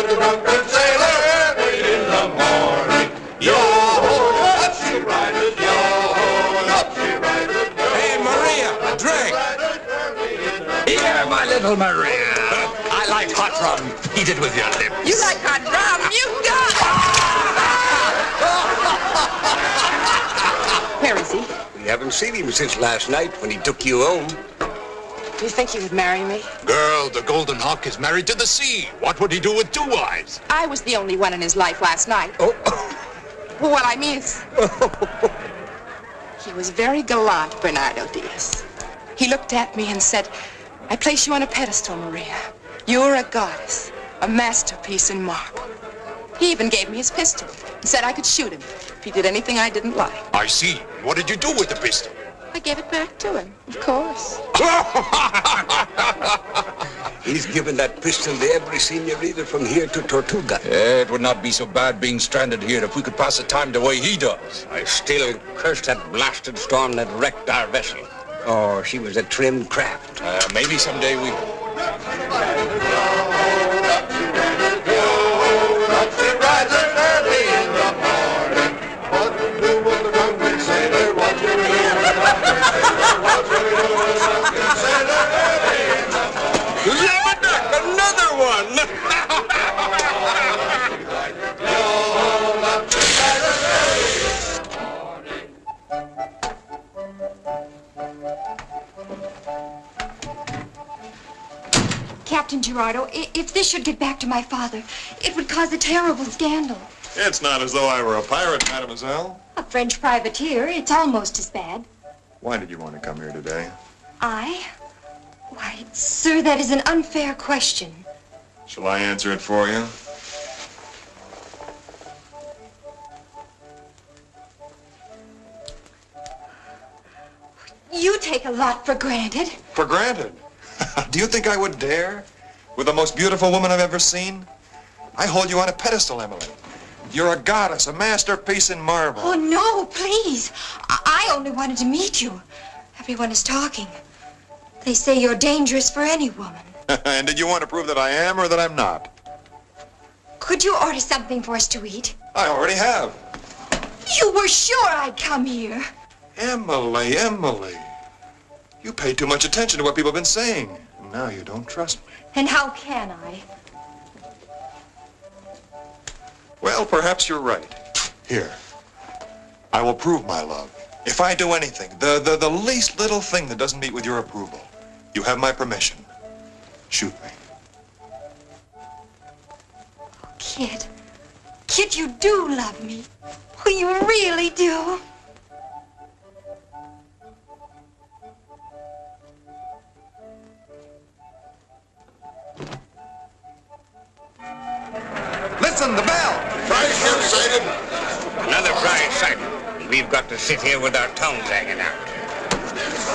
with the drunken sailor early in the morning. Yo-ho, up she rideth, yo-ho, up she rideth. Hey, Maria, a drink. Here, my little Maria. I like hot rum heated with your lips. You like hot rum? You got it! Where is he? We haven't seen him since last night when he took you home. Do you think he would marry me? Girl, the Golden Hawk is married to the sea. What would he do with 2 wives? I was the only one in his life last night. Oh. Well, what I mean is... He was very gallant, Bernardo Diaz. He looked at me and said, I place you on a pedestal, Maria. You're a goddess, a masterpiece in marble. He even gave me his pistol and said I could shoot him if he did anything I didn't like. I see. What did you do with the pistol? I gave it back to him, of course. He's given that pistol to every senorita from here to Tortuga. It would not be so bad being stranded here if we could pass the time the way he does. I still curse that blasted storm that wrecked our vessel. Oh, she was a trim craft. Maybe someday we... Another one! Captain Gerardo, if this should get back to my father, it would cause a terrible scandal. It's not as though I were a pirate, mademoiselle. A French privateer, it's almost as bad. Why did you want to come here today? I? Why, sir, that is an unfair question. Shall I answer it for you? You take a lot for granted. For granted? Do you think I would dare? With the most beautiful woman I've ever seen? I hold you on a pedestal, Emily. You're a goddess, a masterpiece in marble. Oh, no, please. I only wanted to meet you. Everyone is talking. They say you're dangerous for any woman. And did you want to prove that I am or that I'm not? Could you order something for us to eat? I already have. You were sure I'd come here. Emily, Emily. You pay too much attention to what people have been saying. Now you don't trust me. And how can I? Well, perhaps you're right. Here. I will prove my love. If I do anything, the least little thing that doesn't meet with your approval, you have my permission. Shoot me. Oh, Kid. Kid, you do love me. Oh, you really do. Listen, the bell! Prize ship sighted. Another prize sighted. We've got to sit here with our tongues hanging out.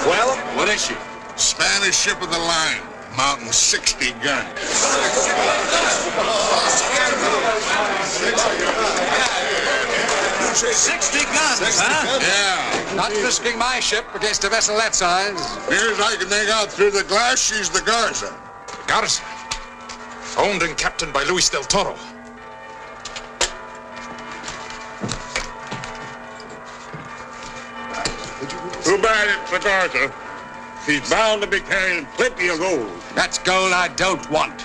Well, what is she? Spanish ship of the line, mounting 60 guns. 60 guns, huh? Yeah. Not risking my ship against a vessel that size. Near as I can make out through the glass, she's the Garza. Garza. Owned and captained by Luis del Toro. Too bad it's the Garza. She's bound to be carrying plenty of gold. That's gold I don't want.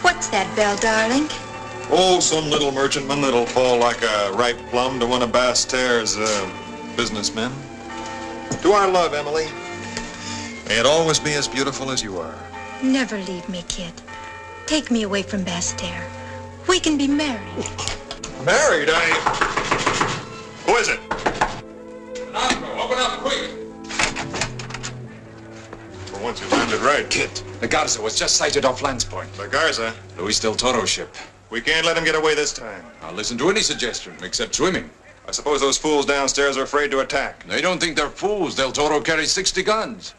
What's that bell, darling? Oh, some little merchantman that'll fall like a ripe plum to one of Basse-Terre's businessmen. To our love, Emily. May it always be as beautiful as you are. Never leave me, Kid. Take me away from Basse-Terre. We can be married. Married, Who is it? Open up quick. For once you landed right. Kid, the Garza was just sighted off Lands Point. The Garza? Luis del Toro's ship. We can't let him get away this time. I'll listen to any suggestion except swimming. I suppose those fools downstairs are afraid to attack. They don't think they're fools. Del Toro carries 60 guns.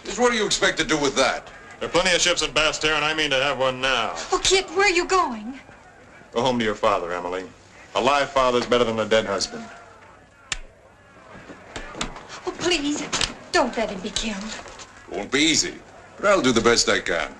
Just what do you expect to do with that? There are plenty of ships in Basse-Terre, and I mean to have one now. Oh, Kid, where are you going? Go home to your father, Emily. A live father's better than a dead husband. Oh, please. please, don't let him be killed. Won't be easy, but I'll do the best I can.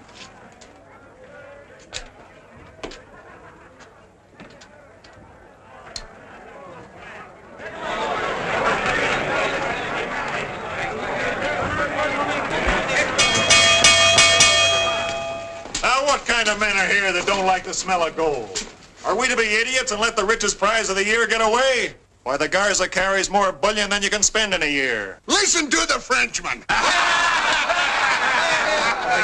Now, what kind of men are here that don't like the smell of gold? Are we to be idiots and let the richest prize of the year get away? Why, the Garza carries more bullion than you can spend in a year. Listen to the Frenchman.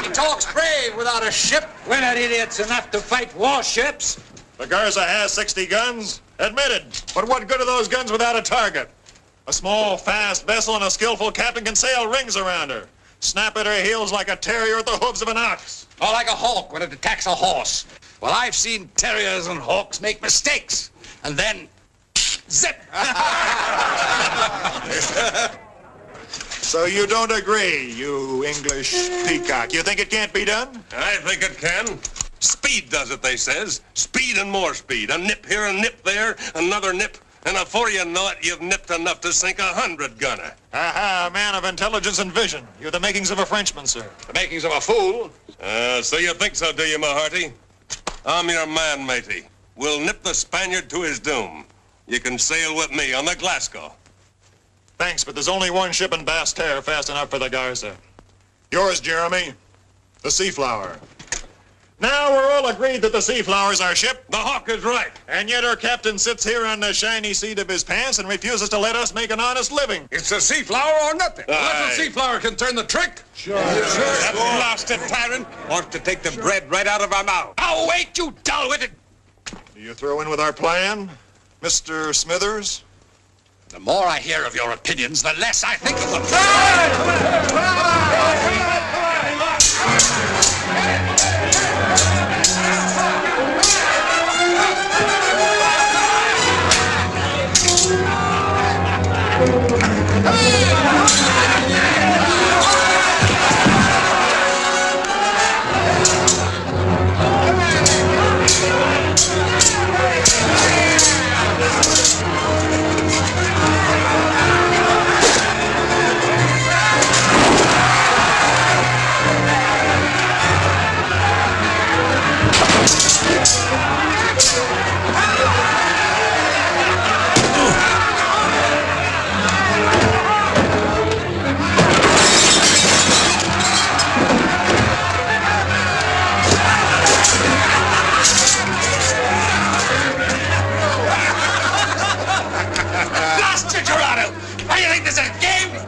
He talks brave without a ship. We're not idiots enough to fight warships. The Garza has 60 guns, admitted. But what good are those guns without a target? A small, fast vessel and a skillful captain can sail rings around her, snap at her heels like a terrier at the hooves of an ox. Or like a hawk when it attacks a horse. Well, I've seen terriers and hawks make mistakes. And then, zip! So you don't agree, you English peacock. You think it can't be done? I think it can. Speed does it, they says. Speed and more speed. A nip here, a nip there, another nip. And before you know it, you've nipped enough to sink a 100-gunner. Aha, man of intelligence and vision. You're the makings of a Frenchman, sir. The makings of a fool. So you think so, do you, my hearty? I'm your man, matey. We'll nip the Spaniard to his doom. You can sail with me on the Glasgow. Thanks, but there's only one ship in Basse Terre fast enough for the Garza. Yours, Jeremy. The Seaflower. Now we're all agreed that the Seaflower's our ship. The Hawk is right. And yet our captain sits here on the shiny seat of his pants and refuses to let us make an honest living. It's the Seaflower or nothing. Unless the Seaflower can turn the trick. Sure. That blasted tyrant wants to take the bread right out of our mouth. Oh, wait, you dull-witted. Do you throw in with our plan, Mr. Smithers? The more I hear of your opinions, the less I think of them.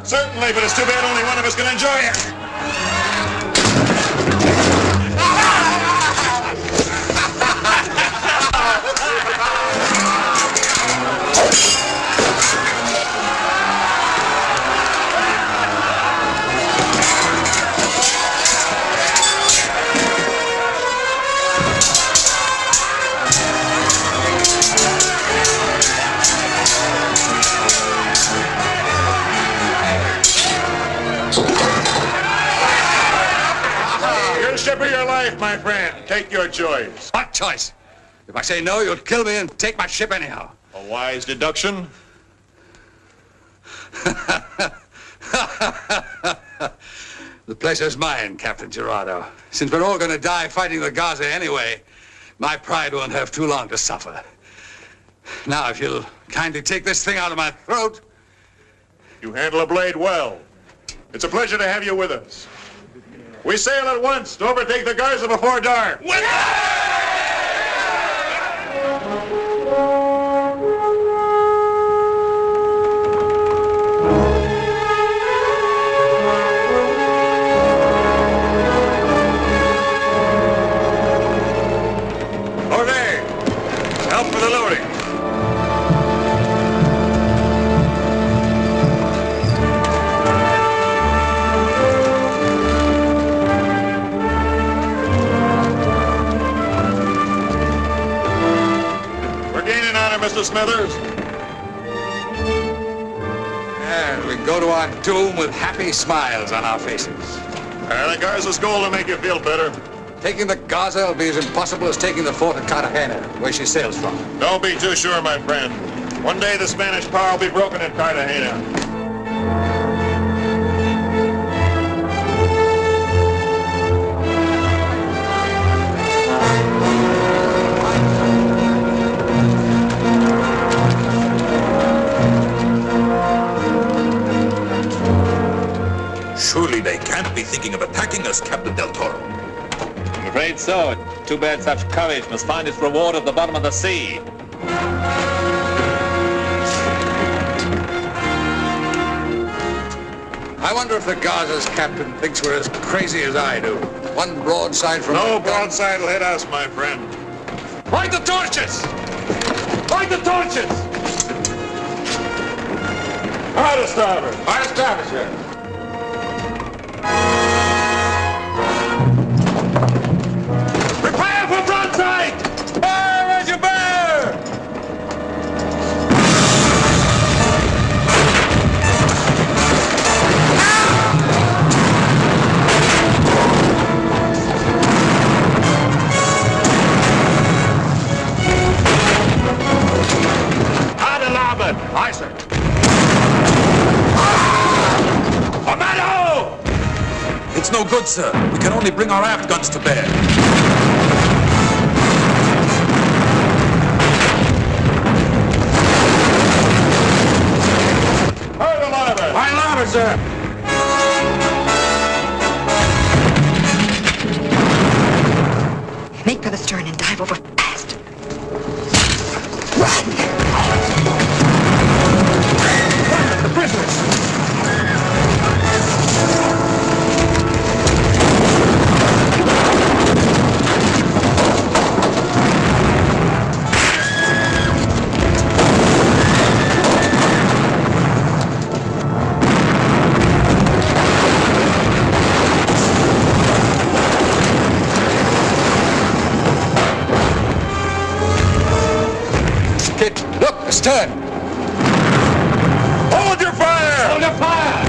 Certainly, but it's too bad only one of us can enjoy it. Ship of your life, my friend. Take your choice. What choice? If I say no, you'll kill me and take my ship anyhow. A wise deduction. The pleasure's mine, Captain Gerardo. Since we're all going to die fighting the Garza anyway, my pride won't have too long to suffer. Now, if you'll kindly take this thing out of my throat. You handle a blade well. It's a pleasure to have you with us. We sail at once to overtake the Garza before dark. Okay, help for the loading. Mr. Smithers. And we go to our doom with happy smiles on our faces. The Garza's goal to make you feel better. Taking the Garza will be as impossible as taking the fort at Cartagena, where she sails from. Don't be too sure, my friend. One day the Spanish power will be broken at Cartagena. Surely they can't be thinking of attacking us, Captain Del Toro. I'm afraid so. Too bad such courage must find its reward at the bottom of the sea. I wonder if the Gaza's captain thinks we're as crazy as I do. One broadside from... No broadside will hit us, my friend. Light the torches! Light the torches! Hard to starboard. Hard to starboard, sir. Prepare for broadside! Fire as you bear! Hard to larboard! Aye, sir. Commando! It's no good, sir. We can only bring our aft guns to bear. Hard to larboard. High larboard, sir. Make for the stern and dive over fast. Run! The prisoners! Kid, look, astern! Hold your fire! Hold your fire!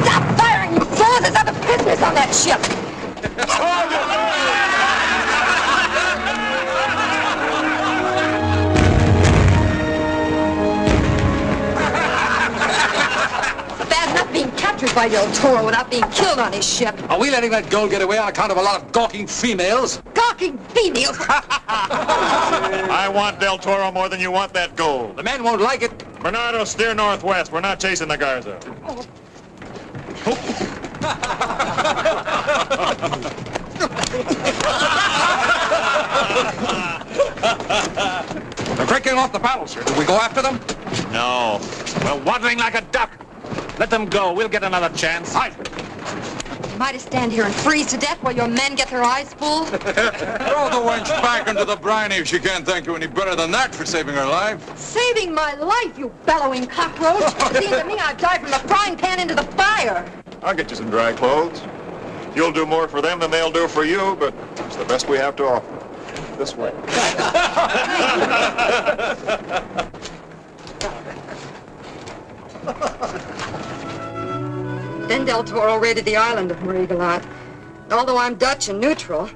Stop firing, you fools! There's other prisoners on that ship! Bad enough being captured by Del Toro without being killed on his ship. Are we letting that gold get away on account of a lot of gawking females? Gawking females! I want Del Toro more than you want that gold. The men won't like it. Bernardo, steer northwest. We're not chasing the Garza. They're breaking off the paddle, sir. Do we go after them? No. We're waddling like a duck. Let them go. We'll get another chance. Aye. Might have stand here and freeze to death while your men get their eyes full. Throw the wench back into the briny if she can't thank you any better than that for saving her life. Saving my life, you bellowing cockroach. Seems to me I've dived from the frying pan into the fire. I'll get you some dry clothes. You'll do more for them than they'll do for you, but it's the best we have to offer. This way. Then Del Toro raided the island of Marigalat. Although I'm Dutch and neutral,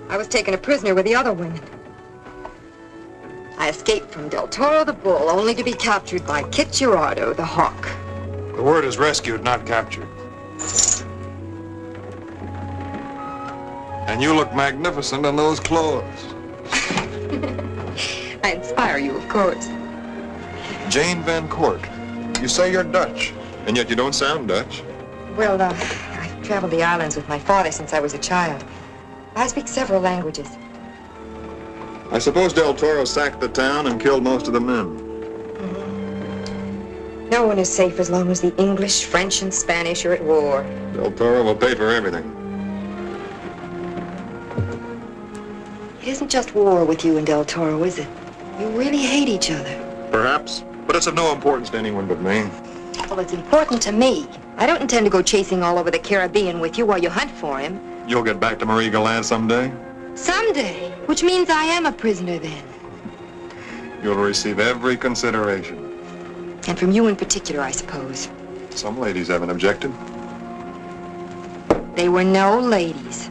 I was taken a prisoner with the other women. I escaped from Del Toro the bull, only to be captured by Kit Gerardo the hawk. The word is rescued, not captured. And you look magnificent in those clothes. I inspire you, of course. Jane Van Court. You say you're Dutch, and yet you don't sound Dutch. Well, I've traveled the islands with my father since I was a child. I speak several languages. I suppose Del Toro sacked the town and killed most of the men. No one is safe as long as the English, French, and Spanish are at war. Del Toro will pay for everything. It isn't just war with you and Del Toro, is it? You really hate each other. Perhaps, but it's of no importance to anyone but me. Well, it's important to me. I don't intend to go chasing all over the Caribbean with you while you hunt for him. You'll get back to Marie Gallant someday? Someday, which means I am a prisoner then. You'll receive every consideration. And from you in particular, I suppose. Some ladies haven't objected. They were no ladies.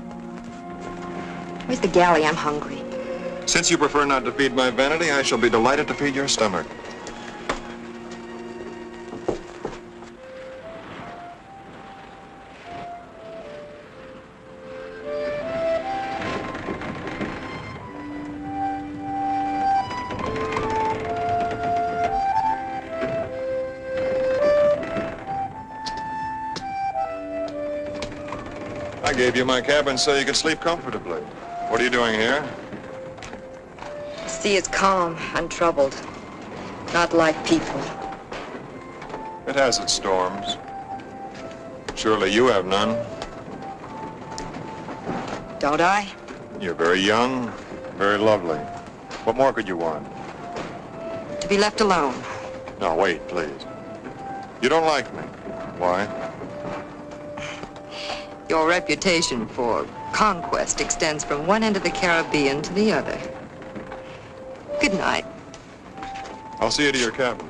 Where's the galley? I'm hungry. Since you prefer not to feed my vanity, I shall be delighted to feed your stomach. I gave you my cabin so you could sleep comfortably. What are you doing here? The sea is calm, untroubled. Not like people. It has its storms. Surely you have none. Don't I? You're very young, very lovely. What more could you want? To be left alone. No, wait, please. You don't like me. Why? Your reputation for conquest extends from one end of the Caribbean to the other. Good night. I'll see you to your cabin.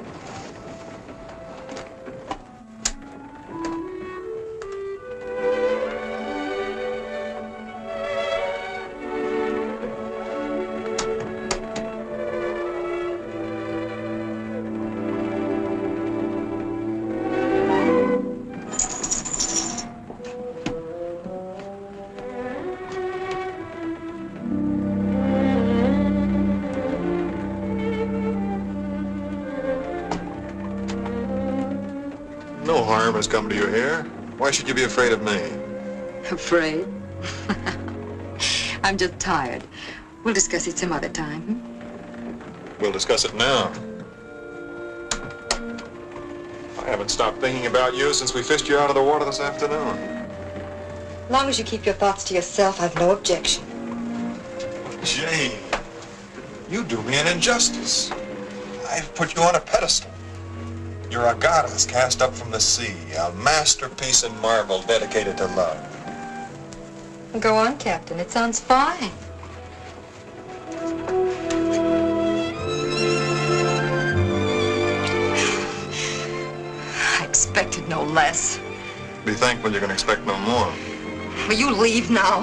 No harm has come to you here. Why should you be afraid of me? Afraid? I'm just tired. We'll discuss it some other time. We'll discuss it now. I haven't stopped thinking about you since we fished you out of the water this afternoon. As long as you keep your thoughts to yourself, I've no objection. Jane, you do me an injustice. I've put you on a pedestal. You're a goddess cast up from the sea, a masterpiece in marble dedicated to love. Go on, Captain. It sounds fine. I expected no less. Be thankful you can expect no more. Will you leave now?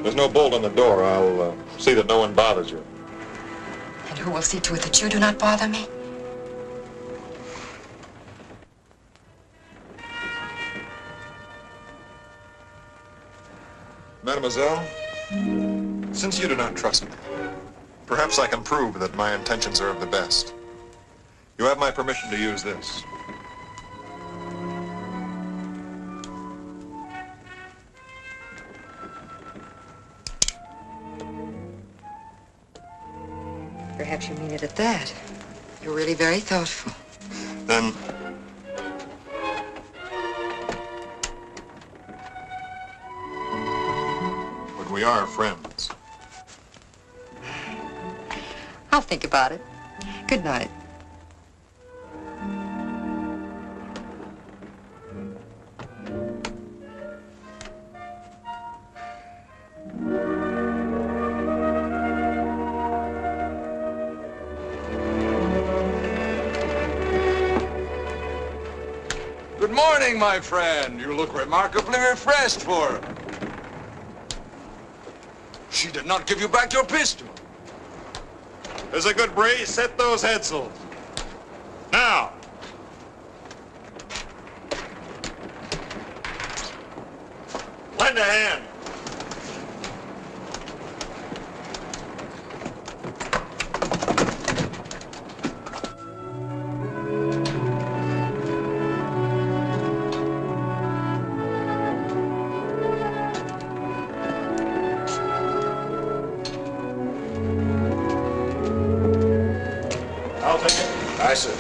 There's no bolt on the door. I'll see that no one bothers you. And who will see to it that you do not bother me? Mademoiselle, since you do not trust me, perhaps I can prove that my intentions are of the best. You have my permission to use this. Perhaps you mean it at that. You're really very thoughtful. Then, but we are friends. I'll think about it. Good night. Good morning, my friend. You look remarkably refreshed for her. She did not give you back your pistol. There's a good breeze. Set those headsails. Now. Lend a hand. I'll take it. Aye, sir.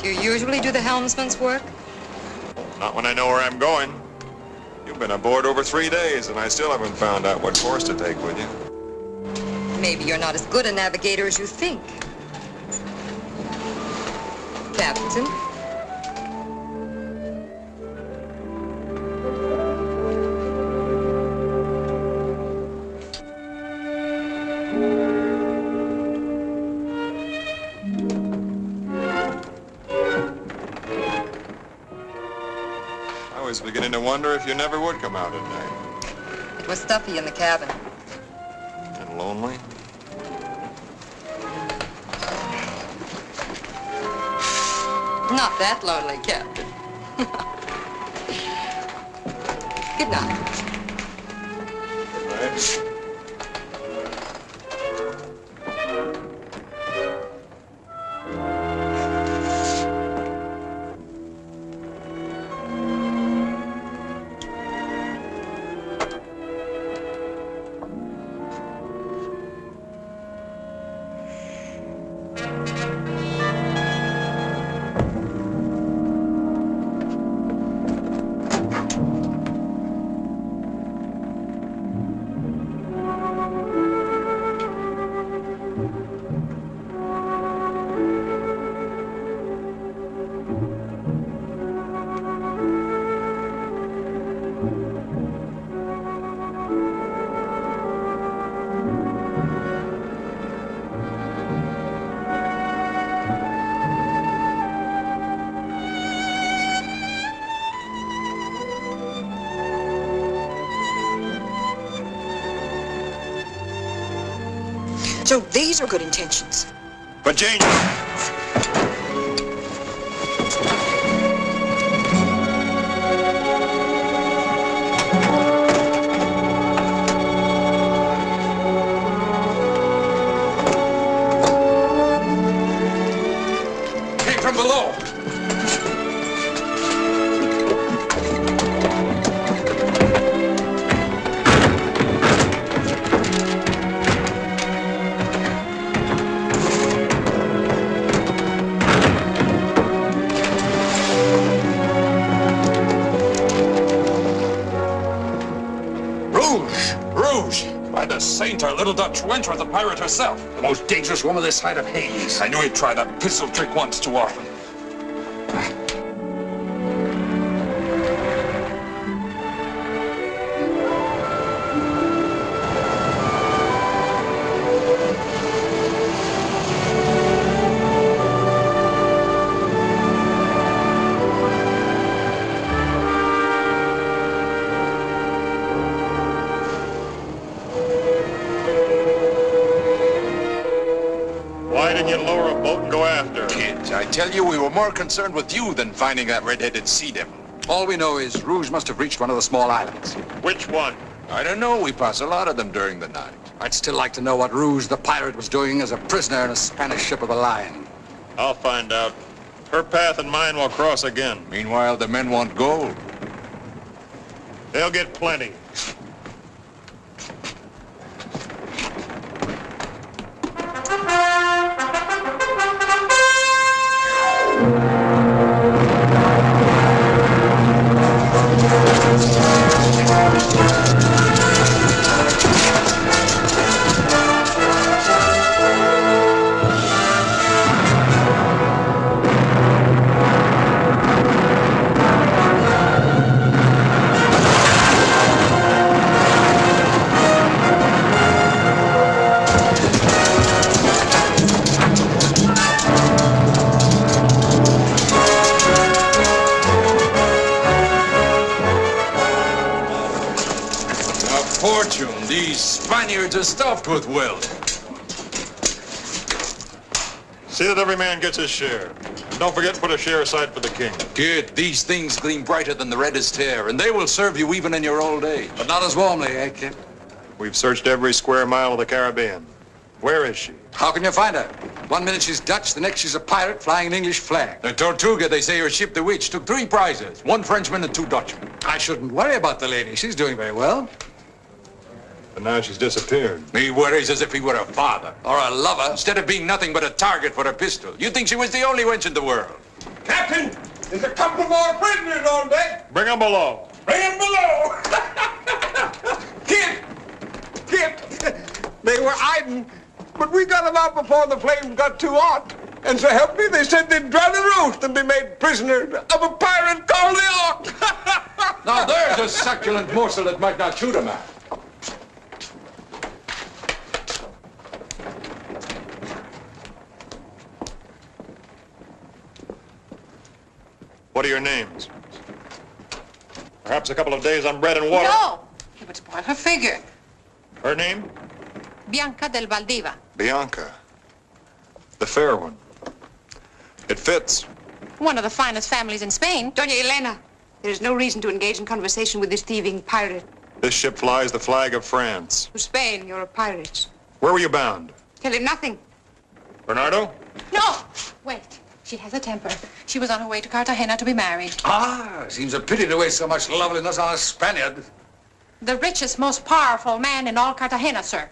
Do you usually do the helmsman's work? Not when I know where I'm going. You've been aboard over 3 days, and I still haven't found out what course to take with you. Maybe you're not as good a navigator as you think. Captain? I was beginning to wonder if you never would come out at night. It was stuffy in the cabin. And lonely? Not that lonely, Captain. Good night. Good night. So these are good intentions. But Jane... Came from below. By the saint, our little Dutch wench or the pirate herself. The most dangerous woman this side of Hades. I knew he'd try that pistol trick once too often. Why didn't you lower a boat and go after her? Kid, I tell you, we were more concerned with you than finding that red-headed sea devil. All we know is Rouge must have reached one of the small islands. Which one? I don't know. We pass a lot of them during the night. I'd still like to know what Rouge the pirate was doing as a prisoner in a Spanish ship of the line. I'll find out. Her path and mine will cross again. Meanwhile, the men want gold. They'll get plenty. Fortune, these Spaniards are stuffed with wealth. See that every man gets his share. And don't forget to put a share aside for the king. Kid, these things gleam brighter than the reddest hair, and they will serve you even in your old age. But not as warmly, eh, kid? We've searched every square mile of the Caribbean. Where is she? How can you find her? One minute she's Dutch, the next she's a pirate flying an English flag. The Tortuga, they say her ship, the Witch, took 3 prizes. 1 Frenchman and 2 Dutchmen. I shouldn't worry about the lady. She's doing very well. But now she's disappeared. He worries as if he were a father. Or a lover. Instead of being nothing but a target for a pistol. You'd think she was the only wench in the world. Captain, there's a couple more prisoners on deck. Bring them below. Bring them below. Kid, they were hiding But we got them out before the flames got too hot. And so help me, they said they'd drown and roast and be made prisoner of a pirate called the Orc. Now there's a succulent morsel that might not shoot a man. What are your names? Perhaps a couple of days on bread and water? No! He would spoil her figure. Her name? Bianca del Valdiva. Bianca. The fair one. It fits. One of the finest families in Spain. Doña Elena, there is no reason to engage in conversation with this thieving pirate. This ship flies the flag of France. To Spain, you're a pirate. Where were you bound? Tell him nothing. Bernardo? No! Wait. She has a temper. She was on her way to Cartagena to be married. Ah, seems a pity to waste so much loveliness on a Spaniard. The richest, most powerful man in all Cartagena, sir.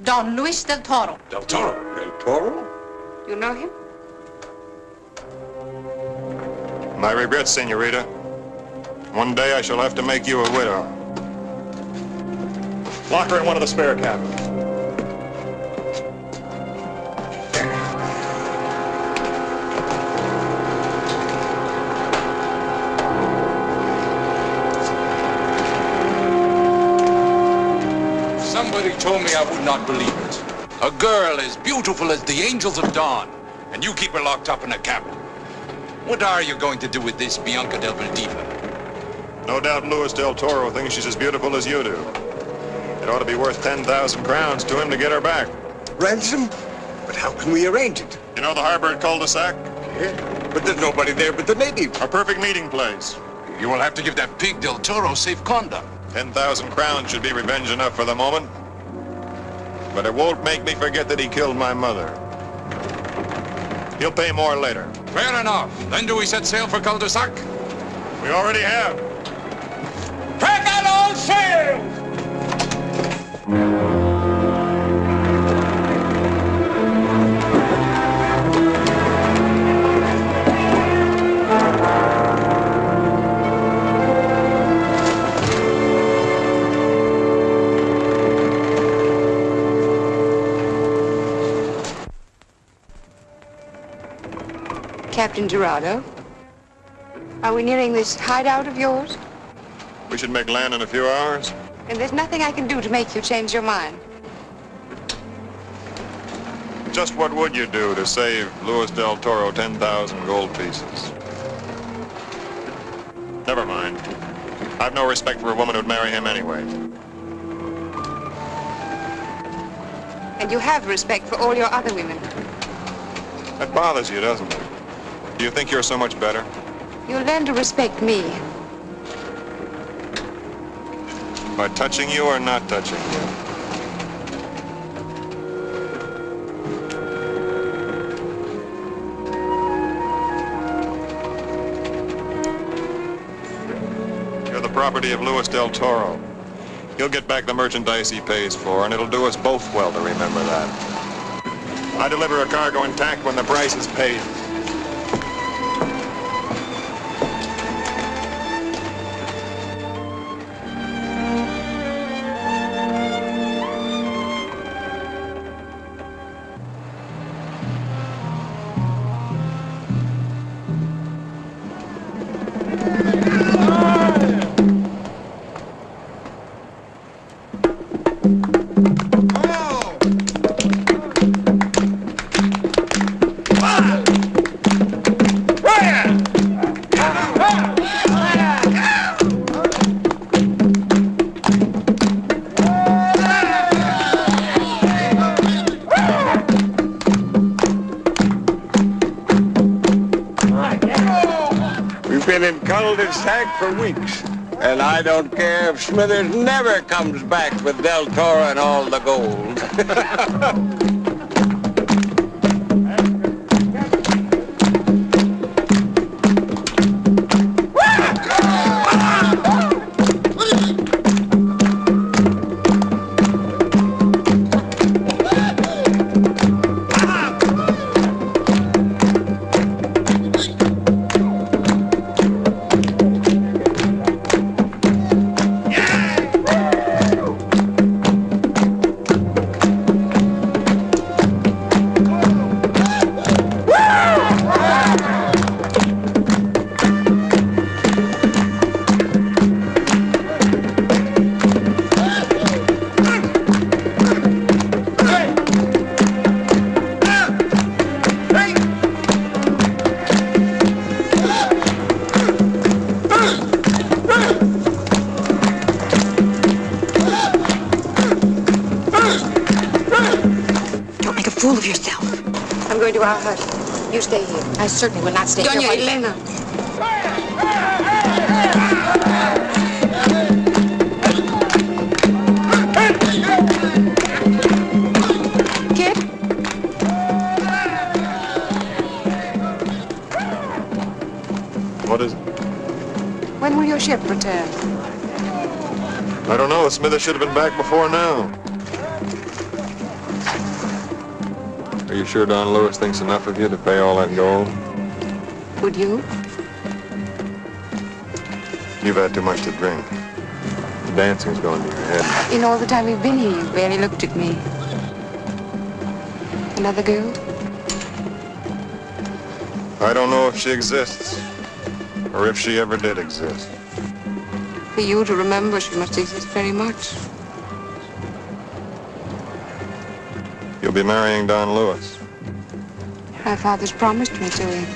Don Luis del Toro. Del Toro? Del Toro? You know him? My regrets, senorita. One day I shall have to make you a widow. Lock her in one of the spare cabins. Somebody told me I would not believe it. A girl as beautiful as the angels of dawn, and you keep her locked up in a cabin. What are you going to do with this Bianca del Valdiva? No doubt Luis del Toro thinks she's as beautiful as you do. It ought to be worth 10,000 crowns to him to get her back. Ransom? But how can we arrange it? You know the harbor cul-de-sac? Yeah, but there's nobody there but the native. A perfect meeting place. You will have to give that pig del Toro safe conduct. 10,000 crowns should be revenge enough for the moment. But it won't make me forget that he killed my mother. He'll pay more later. Fair enough. Then do we set sail for cul-de-sac? We already have. Crack out all sails! Captain Dorado, are we nearing this hideout of yours? We should make land in a few hours. And there's nothing I can do to make you change your mind. Just what would you do to save Luis del Toro 10,000 gold pieces? Never mind. I've no respect for a woman who'd marry him anyway. And you have respect for all your other women. That bothers you, doesn't it? Do you think you're so much better? You'll learn to respect me. By touching you or not touching you? You're the property of Luis del Toro. He'll get back the merchandise he pays for, and it'll do us both well to remember that. I deliver a cargo intact when the price is paid. In cul-de-sac for weeks. And I don't care if Smithers never comes back with Del Toro and all the gold. fool of yourself. I'm going to our hut. You stay here. I certainly will not stay here. Doña Elena. Kid? What is it? When will your ship return? I don't know. Smithers should have been back before now. Are you sure Don Lewis thinks enough of you to pay all that gold? Would you? You've had too much to drink. The dancing's going to your head. In all the time you've been here, you've barely looked at me. Another girl? I don't know if she exists, or if she ever did exist. For you to remember, she must exist very much. You'll be marrying Don Lewis. My father's promised me to him.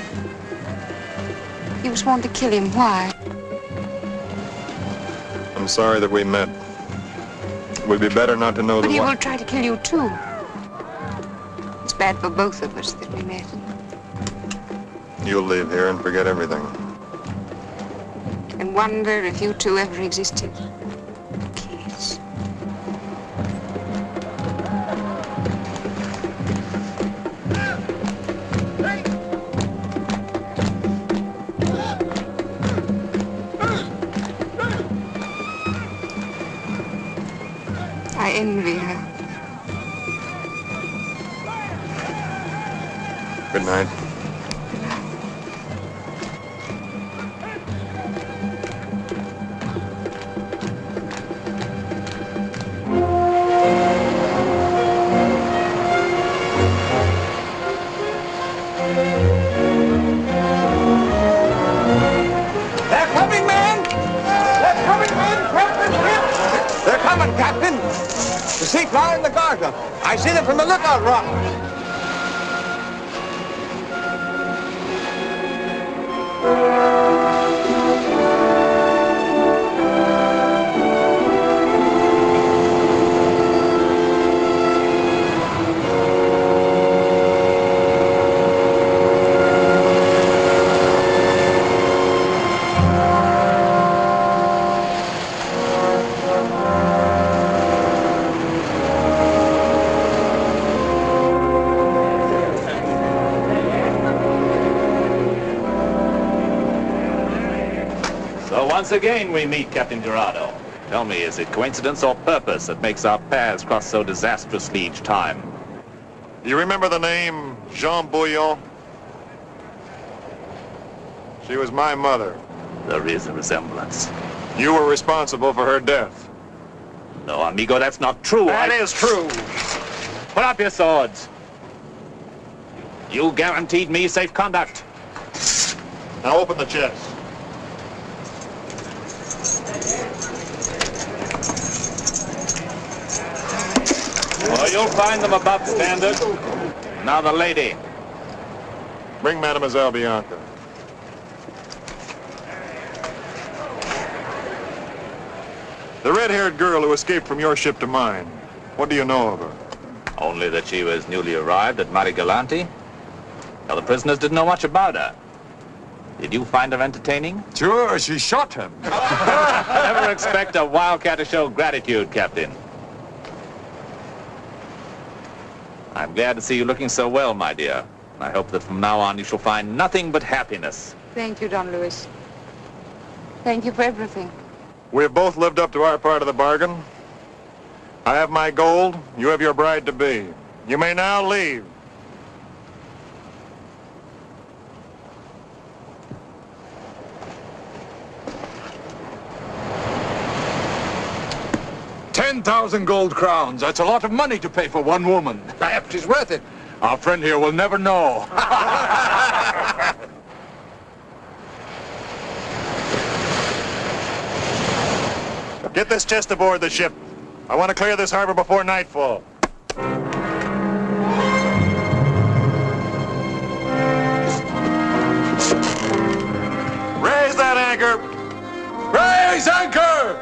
He was wanting to kill him. Why? I'm sorry that we met. It would be better not to know But the he why. will try to kill you, too. It's bad for both of us that we met. You'll leave here and forget everything. And wonder if you two ever existed. Kids. I envy her. Good night. They're coming, men! They're coming, men! Captain, ship! They're coming, Captain! The sea flying the Garza. I see them from the lookout rock. Once again we meet, Captain Dorado. Tell me, is it coincidence or purpose that makes our paths cross so disastrously each time? Do you remember the name Jean Bouillon? She was my mother. There is a resemblance. You were responsible for her death. No, amigo, that's not true. That is true. Put up your swords. You guaranteed me safe conduct. Now open the chest. Well, you'll find them above standard. Now the lady. Bring Mademoiselle Bianca. The red-haired girl who escaped from your ship to mine. What do you know of her? Only that she was newly arrived at Marigalante. Now, the prisoners didn't know much about her. Did you find her entertaining? Sure, she shot him. Never expect a wildcat to show gratitude, Captain. I'm glad to see you looking so well, my dear. I hope that from now on you shall find nothing but happiness. Thank you, Don Lewis. Thank you for everything. We've both lived up to our part of the bargain. I have my gold. You have your bride-to-be. You may now leave. $10,000 gold crowns. That's a lot of money to pay for one woman. Perhaps she's worth it. Our friend here will never know. Get this chest aboard the ship. I want to clear this harbor before nightfall. Raise that anchor! Raise anchor!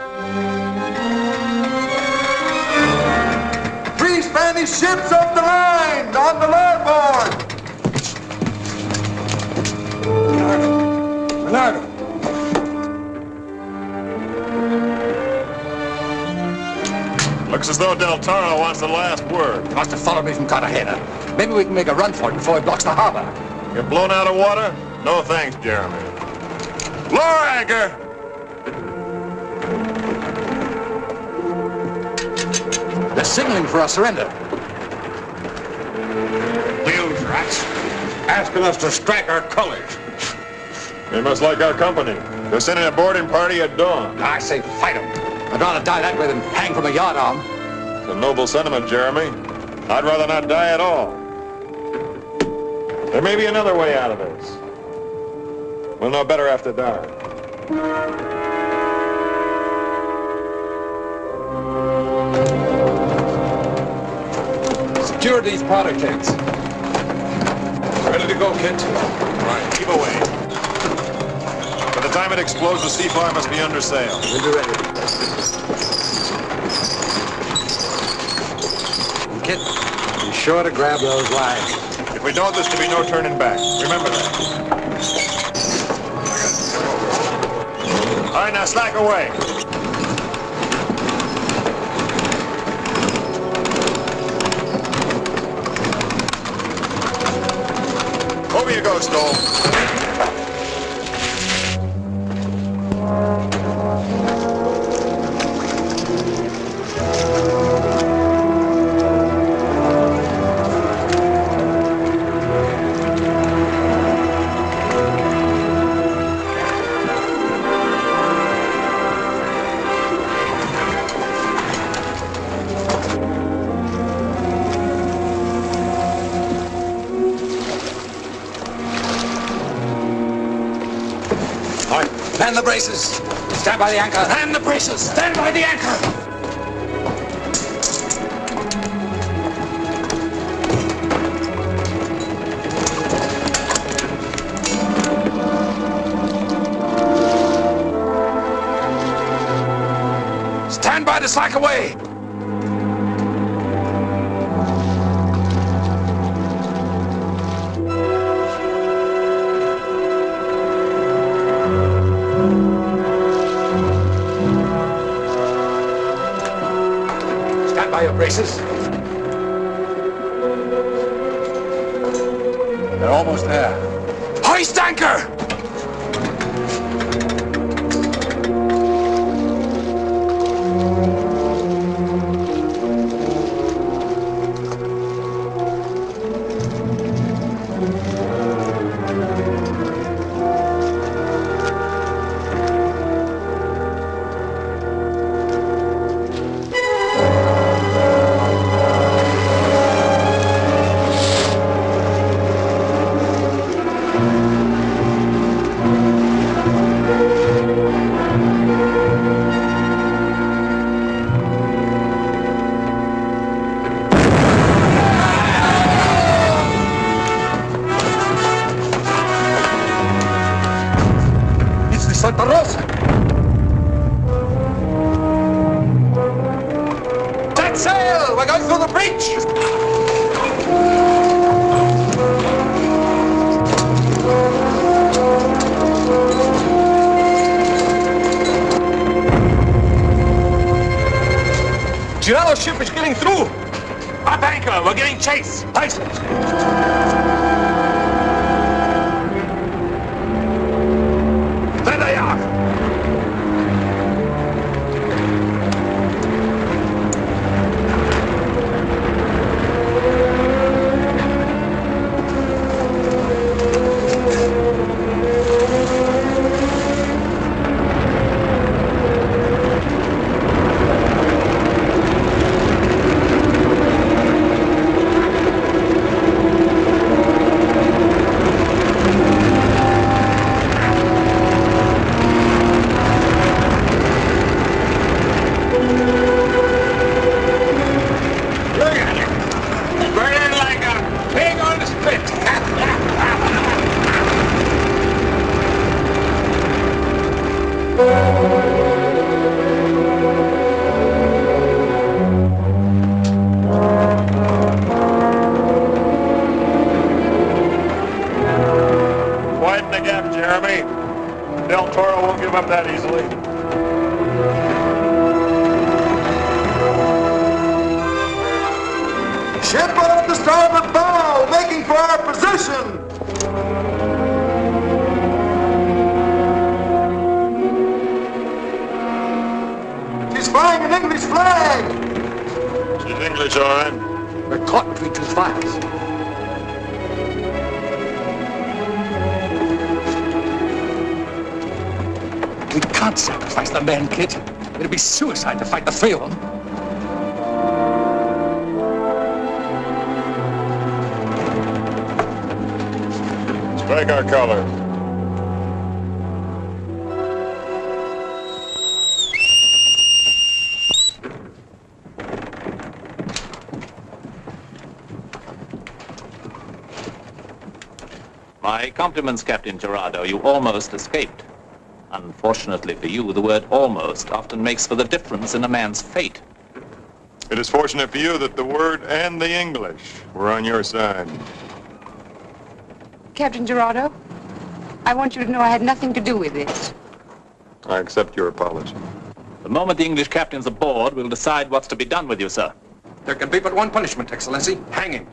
3 Spanish ships off the line! on the larboard! Bernardo! Looks as though Del Toro wants the last word. He must have followed me from Cartagena. Maybe we can make a run for it before he blocks the harbor. You're blown out of water? No thanks, Jeremy. Lower anchor! They're signaling for our surrender. Those rats asking us to strike our colors. They must like our company. They're sending a boarding party at dawn. I say fight them. I'd rather die that way than hang from a yardarm. It's a noble sentiment, Jeremy. I'd rather not die at all. There may be another way out of this. We'll know better after dark. Secure these powder kegs. Ready to go, Kit? Right, keep away. By the time it explodes, the Seaflower must be under sail. We'll be ready. Kit, be sure to grab those lines. If we don't, there's to be no turning back. Remember that. All right, now slack away. Over you go, Stoll. Man the braces! Stand by the anchor! Man the braces! Stand by the anchor! Stand by to slack away! Your braces. They're almost there. Hoist anchor! Santa Rosa! Set sail! We're going through the breach! Giraldo's ship is getting through! Up anchor! We're getting chased! Hoist it! There they are! in the gap, Jeremy. Del Toro won't give up that easily. Ship off the starboard bow, making for our position. She's flying an English flag. She's English, all right. We're caught between two fires. We can't sacrifice the men, kid. It'd be suicide to fight the three of them. Strike our color. My compliments, Captain Gerardo. You almost escaped. Unfortunately for you, the word almost often makes for the difference in a man's fate. It is fortunate for you that the word and the English were on your side. Captain Gerardo, I want you to know I had nothing to do with this. I accept your apology. The moment the English captain's aboard, we'll decide what's to be done with you, sir. There can be but one punishment, Excellency. Hanging.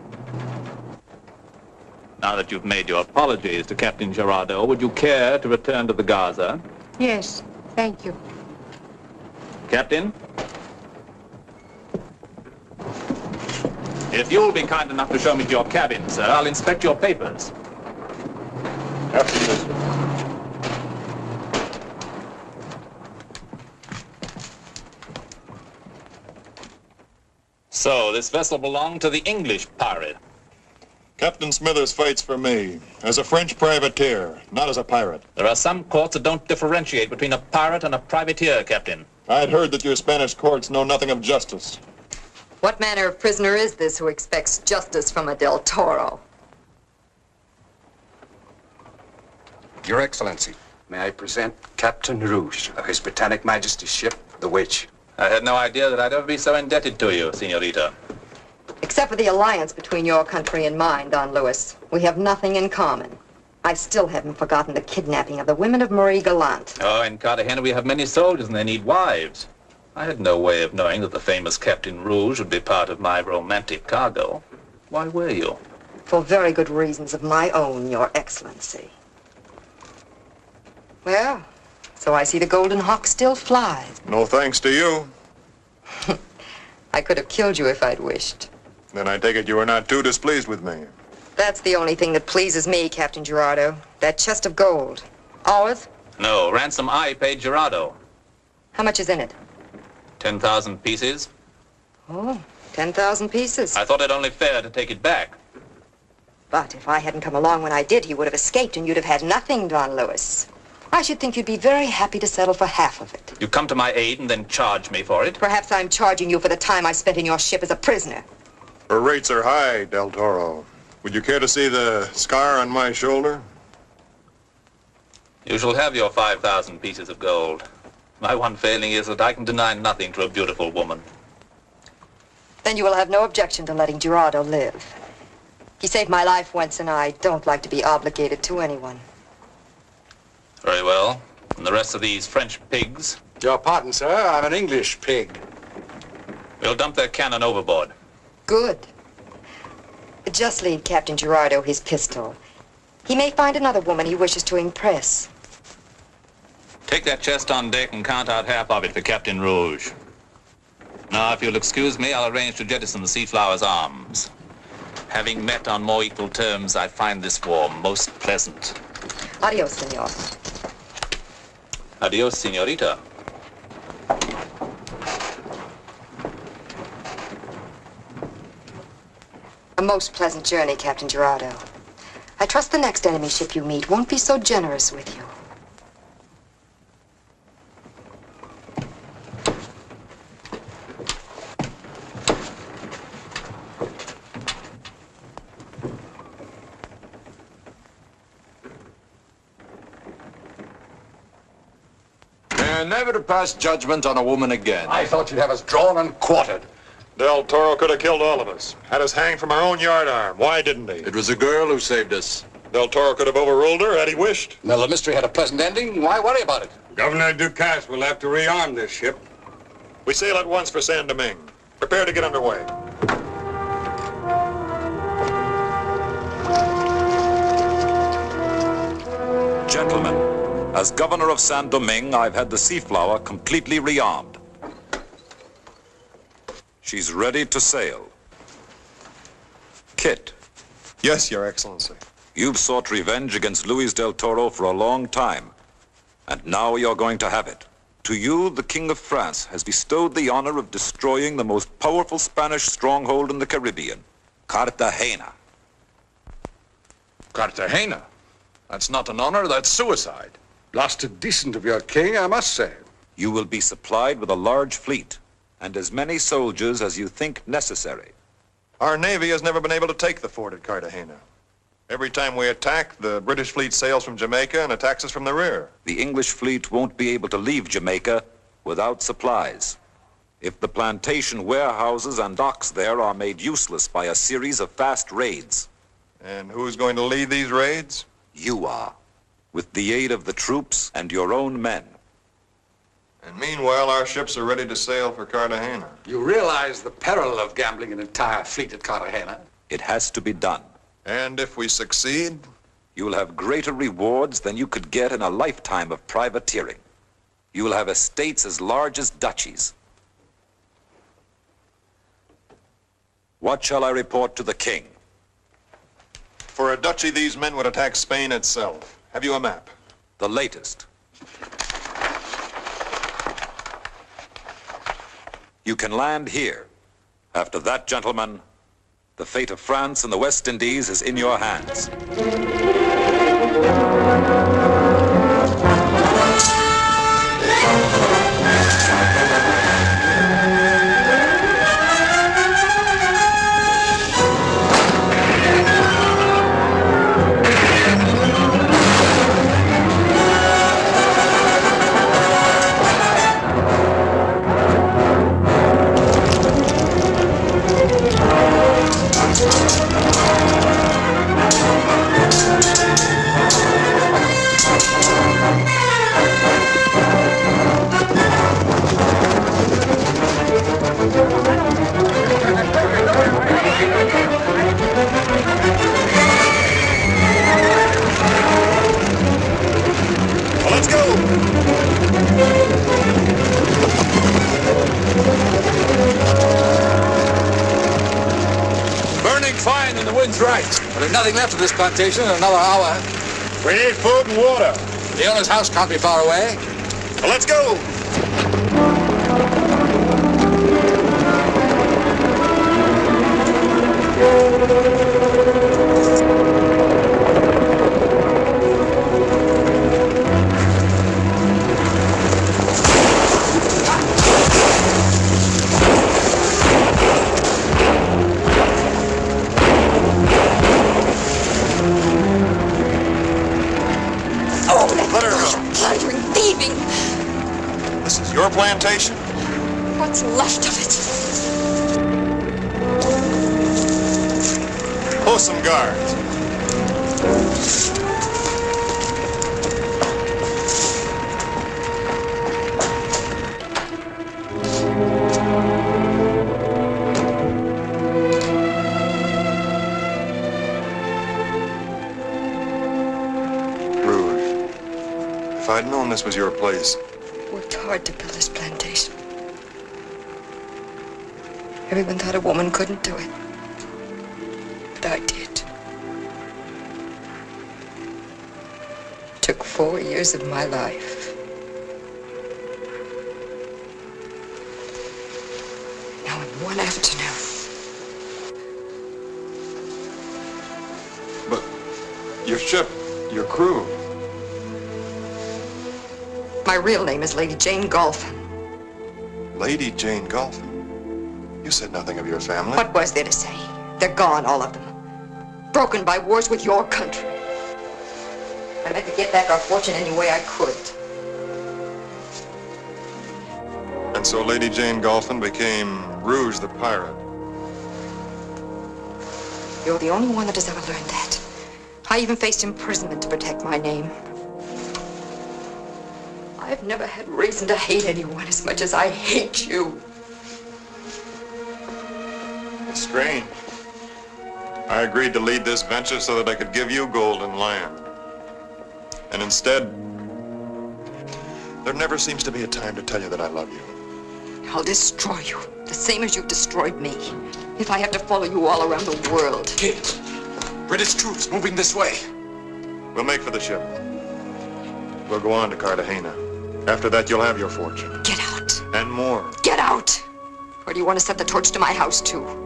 Now that you've made your apologies to Captain Gerardo, would you care to return to the Gaza? Yes, thank you. Captain? If you'll be kind enough to show me to your cabin, sir, I'll inspect your papers. After you, mister. So, this vessel belonged to the English pirate. Captain Smithers fights for me as a French privateer, not as a pirate. There are some courts that don't differentiate between a pirate and a privateer, Captain. I'd heard that your Spanish courts know nothing of justice. What manner of prisoner is this who expects justice from a Del Toro? Your Excellency, may I present Captain Rouge of His Britannic Majesty's ship, the Witch. I had no idea that I'd ever be so indebted to you, Senorita. Except for the alliance between your country and mine, Don Luis, we have nothing in common. I still haven't forgotten the kidnapping of the women of Marie Gallant. Oh, in Cartagena we have many soldiers and they need wives. I had no way of knowing that the famous Captain Rouge would be part of my romantic cargo. Why were you? For very good reasons of my own, Your Excellency. Well, so I see the Golden Hawk still flies. No thanks to you. I could have killed you if I'd wished. Then I take it you are not too displeased with me. That's the only thing that pleases me, Captain Gerardo. That chest of gold. Ours? No, ransom I paid Gerardo. How much is in it? 10,000 pieces. Oh, 10,000 pieces. I thought it only fair to take it back. But if I hadn't come along when I did, he would have escaped and you'd have had nothing, Don Luis. I should think you'd be very happy to settle for half of it. You come to my aid and then charge me for it? Perhaps I'm charging you for the time I spent in your ship as a prisoner. Her rates are high, Del Toro. Would you care to see the scar on my shoulder? You shall have your 5,000 pieces of gold. My one failing is that I can deny nothing to a beautiful woman. Then you will have no objection to letting Gerardo live. He saved my life once, and I don't like to be obligated to anyone. Very well. And the rest of these French pigs? Your pardon, sir. I'm an English pig. We'll dump their cannon overboard. Good. Just leave Captain Gerardo his pistol. He may find another woman he wishes to impress. Take that chest on deck and count out half of it for Captain Rouge. Now, if you'll excuse me, I'll arrange to jettison the Seaflower's arms. Having met on more equal terms, I find this war most pleasant. Adios, senor. Adios, senorita. A most pleasant journey, Captain Gerardo. I trust the next enemy ship you meet won't be so generous with you. Never to pass judgment on a woman again. I thought you'd have us drawn and quartered. Del Toro could have killed all of us. Had us hanged from our own yardarm. Why didn't he? It was a girl who saved us. Del Toro could have overruled her had he wished. Well, the mystery had a pleasant ending. Why worry about it? Governor Ducasse will have to rearm this ship. We sail at once for San Domingue. Prepare to get underway. Gentlemen, as governor of San Domingue, I've had the Seaflower completely rearmed. She's ready to sail. Kit. Yes, Your Excellency. You've sought revenge against Luis del Toro for a long time, and now you're going to have it. To you, the King of France has bestowed the honor of destroying the most powerful Spanish stronghold in the Caribbean, Cartagena. Cartagena? That's not an honor, that's suicide. Blasted decent of your king, I must say. You will be supplied with a large fleet and as many soldiers as you think necessary. Our Navy has never been able to take the fort at Cartagena. Every time we attack, the British fleet sails from Jamaica and attacks us from the rear. The English fleet won't be able to leave Jamaica without supplies. If the plantation warehouses and docks there are made useless by a series of fast raids. And who's going to lead these raids? You are, with the aid of the troops and your own men. And meanwhile, our ships are ready to sail for Cartagena. You realize the peril of gambling an entire fleet at Cartagena? It has to be done. And if we succeed? You will have greater rewards than you could get in a lifetime of privateering. You will have estates as large as duchies. What shall I report to the king? For a duchy, these men would attack Spain itself. Have you a map? The latest. You can land here. After that, gentlemen, the fate of France and the West Indies is in your hands. Fine, and the wind's right. But there's nothing left of this plantation in another hour. We need food and water. The owner's house can't be far away. Well, let's go. This is your plantation? What's left of it? Post some guards. Rouge, if I'd known this was your place, Worked hard to build this plantation. Everyone thought a woman couldn't do it. But I did. Took 4 years of my life. Now in one afternoon. but your ship, your crew. My real name is Lady Jane Golphin. Lady Jane Golphin? You said nothing of your family. What was there to say? They're gone, all of them. Broken by wars with your country. I meant to get back our fortune any way I could. And so Lady Jane Golphin became Rouge the pirate. You're the only one that has ever learned that. I even faced imprisonment to protect my name. I've never had reason to hate anyone as much as I hate you. It's strange. I agreed to lead this venture so that I could give you golden land. And instead, there never seems to be a time to tell you that I love you. I'll destroy you, the same as you've destroyed me. If I have to follow you all around the world. Kid, British troops moving this way. We'll make for the ship. We'll go on to Cartagena. After that, you'll have your fortune. Get out. And more. Get out! Or do you want to set the torch to my house, too?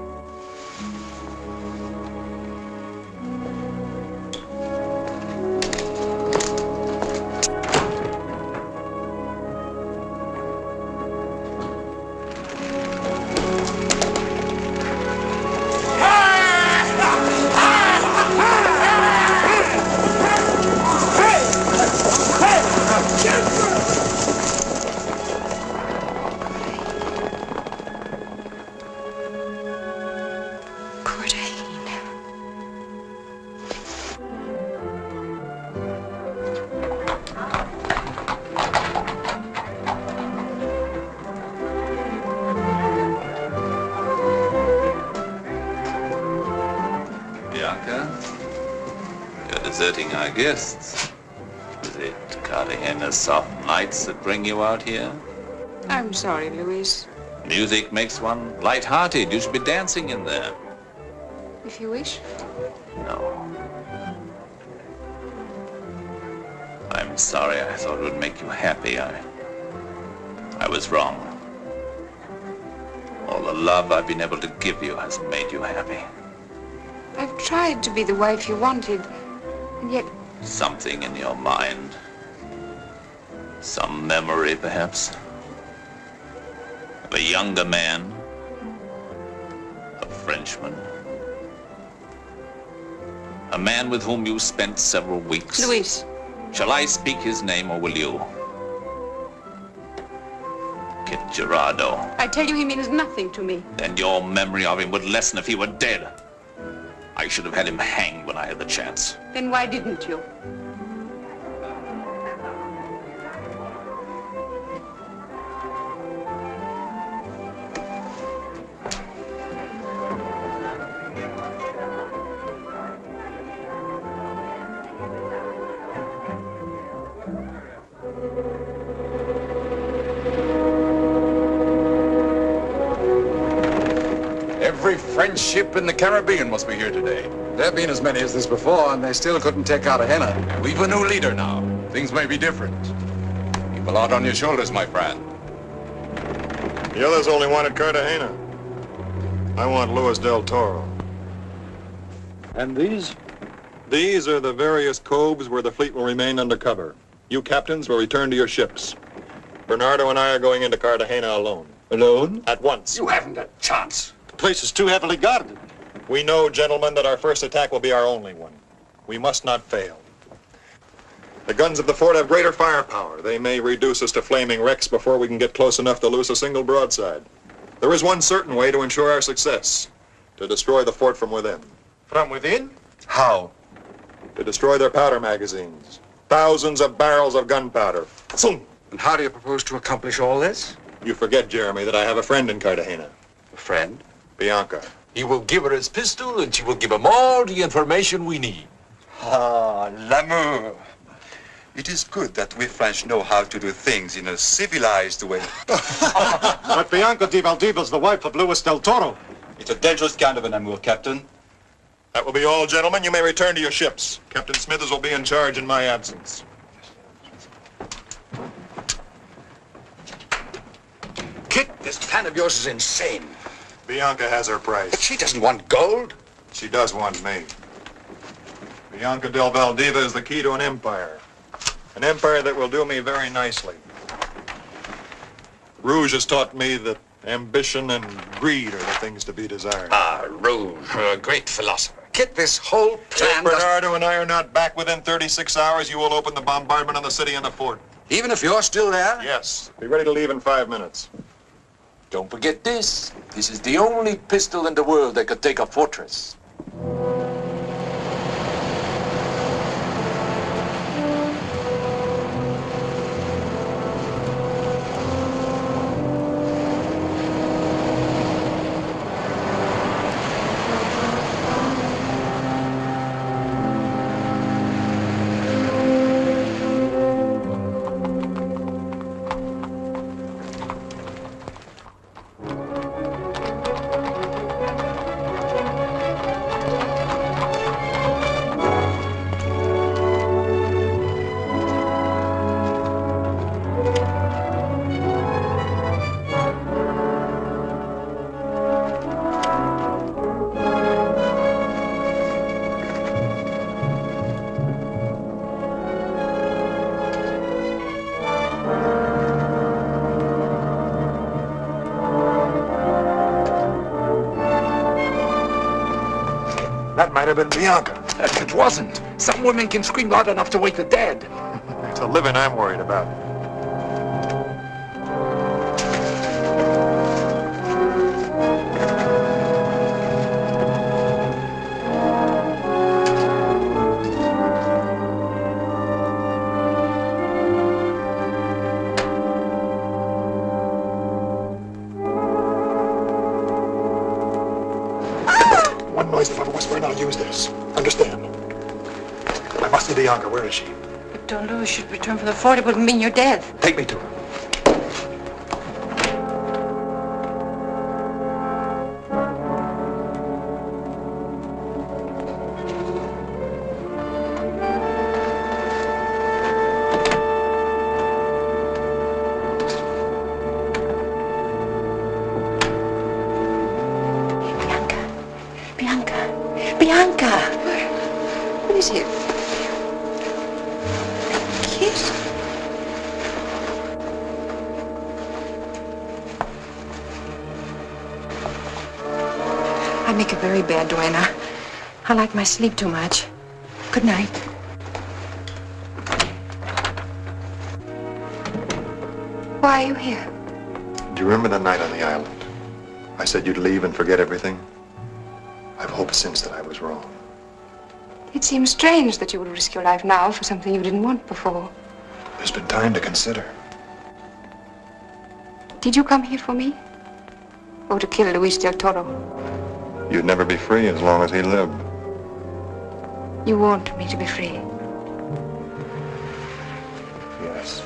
Deserting our guests. Is it Cartagena's soft nights that bring you out here? I'm sorry, Luis. Music makes one light-hearted. You should be dancing in there. If you wish. No. I'm sorry. I thought it would make you happy. I was wrong. All the love I've been able to give you hasn't made you happy. I've tried to be the wife you wanted. And yet... Something in your mind. Some memory, perhaps. Of a younger man. A Frenchman. A man with whom you spent several weeks. Luis. Shall I speak his name, or will you? Kit Gerardo. I tell you, he means nothing to me. Then your memory of him would lessen if he were dead. I should have had him hanged when I had the chance. Then why didn't you? Every French ship in the Caribbean must be here today. There have been as many as this before, and they still couldn't take Cartagena. We've a new leader now. Things may be different. Keep a lot on your shoulders, my friend. The others only wanted Cartagena. I want Luis del Toro. And these? These are the various coves where the fleet will remain under cover. You captains will return to your ships. Bernardo and I are going into Cartagena alone. Alone? At once. You haven't a chance. The place is too heavily guarded. We know, gentlemen, that our first attack will be our only one. We must not fail. The guns of the fort have greater firepower. They may reduce us to flaming wrecks before we can get close enough to loose a single broadside. There is one certain way to ensure our success. To destroy the fort from within. From within? How? To destroy their powder magazines. Thousands of barrels of gunpowder. Zoom! And how do you propose to accomplish all this? You forget, Jeremy, that I have a friend in Cartagena. A friend? Bianca. He will give her his pistol, and she will give him all the information we need. Ah, l'amour. It is good that we French know how to do things in a civilized way. But Bianca de Valdiva's the wife of Luis del Toro. It's a dangerous kind of an amour, Captain. That will be all, gentlemen. You may return to your ships. Captain Smithers will be in charge in my absence. Kit, this plan of yours is insane. Bianca has her price. But she doesn't want gold. She does want me. Bianca del Valdiva is the key to an empire. An empire that will do me very nicely. Rouge has taught me that ambition and greed are the things to be desired. Ah, Rouge, a great philosopher. Kit, this whole plan... If Bernardo and I are not back within 36 hours, you will open the bombardment on the city and the fort. Even if you're still there? Yes. Be ready to leave in 5 minutes. Don't forget this. This is the only pistol in the world that could take a fortress. might have been Bianca. It wasn't. Some women can scream loud enough to wake the dead. It's the living I'm worried about. One noise if I whisper and I'll use this. Understand? I must see Bianca. Where is she? But Don Luis should return from the fort. It would mean your death. Take me to her. Bianca! What is it? Kiss? I make a very bad duenna. I like my sleep too much. Good night. Why are you here? Do you remember that night on the island? I said you'd leave and forget everything? I've hoped since that I was wrong. It seems strange that you would risk your life now for something you didn't want before. There's been time to consider. Did you come here for me? Or to kill Luis del Toro? You'd never be free as long as he lived. You want me to be free? Yes.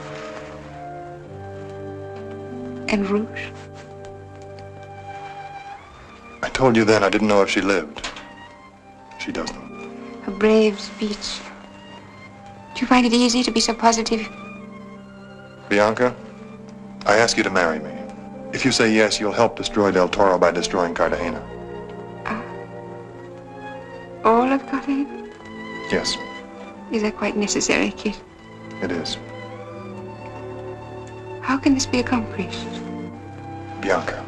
And Rouge? I told you then I didn't know if she lived. She doesn't. A brave speech. Do you find it easy to be so positive? Bianca, I ask you to marry me. If you say yes, you'll help destroy Del Toro by destroying Cartagena. All of Cartagena? Yes, Is that quite necessary, Kit? it is. How can this be accomplished? Bianca,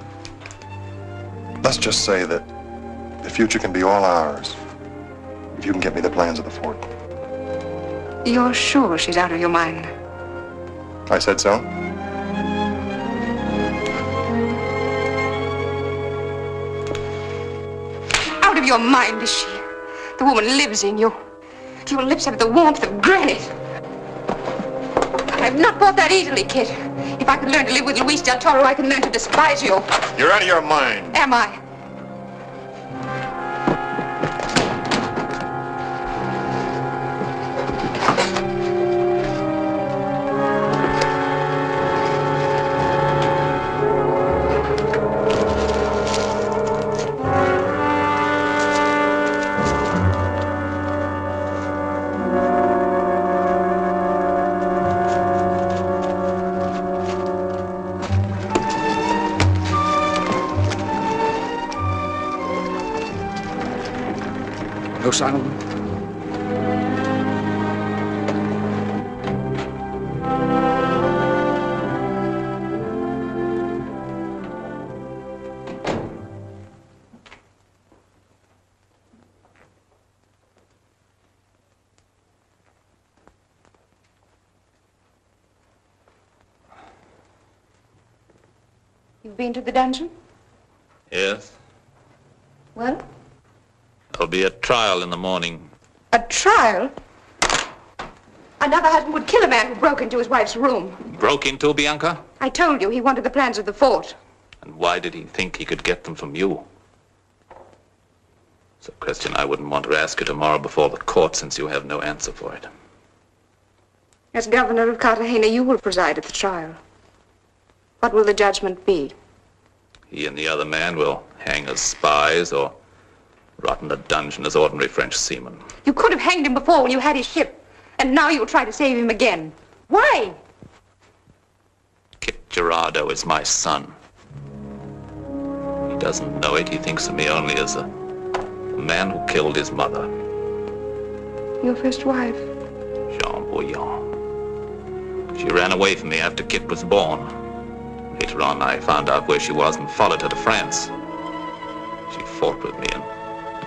let's just say that the future can be all ours if you can get me the plans of the fort. You're sure she's out of your mind? I said so? Out of your mind, is she? The woman lives in you. Your lips have the warmth of granite. I'm not bought that easily, Kit. If I could learn to live with Luis del Toro, I can learn to despise you. You're out of your mind. Am I? No sign of them? You've been to the dungeon? Yes. Well? There'll be a trial in the morning. A trial? Another husband would kill a man who broke into his wife's room. Broke into, Bianca? I told you he wanted the plans of the fort. And why did he think he could get them from you? It's a question I wouldn't want to ask you tomorrow before the court, since you have no answer for it. As governor of Cartagena, you will preside at the trial. What will the judgment be? He and the other man will hang as spies or rot in a dungeon as ordinary French seamen. You could have hanged him before when you had his ship, and now you'll try to save him again. Why? Kit Gerardo is my son. He doesn't know it. He thinks of me only as a man who killed his mother. Your first wife? Jean Bouillon. She ran away from me after Kit was born. Later on, I found out where she was and followed her to France. She fought with me and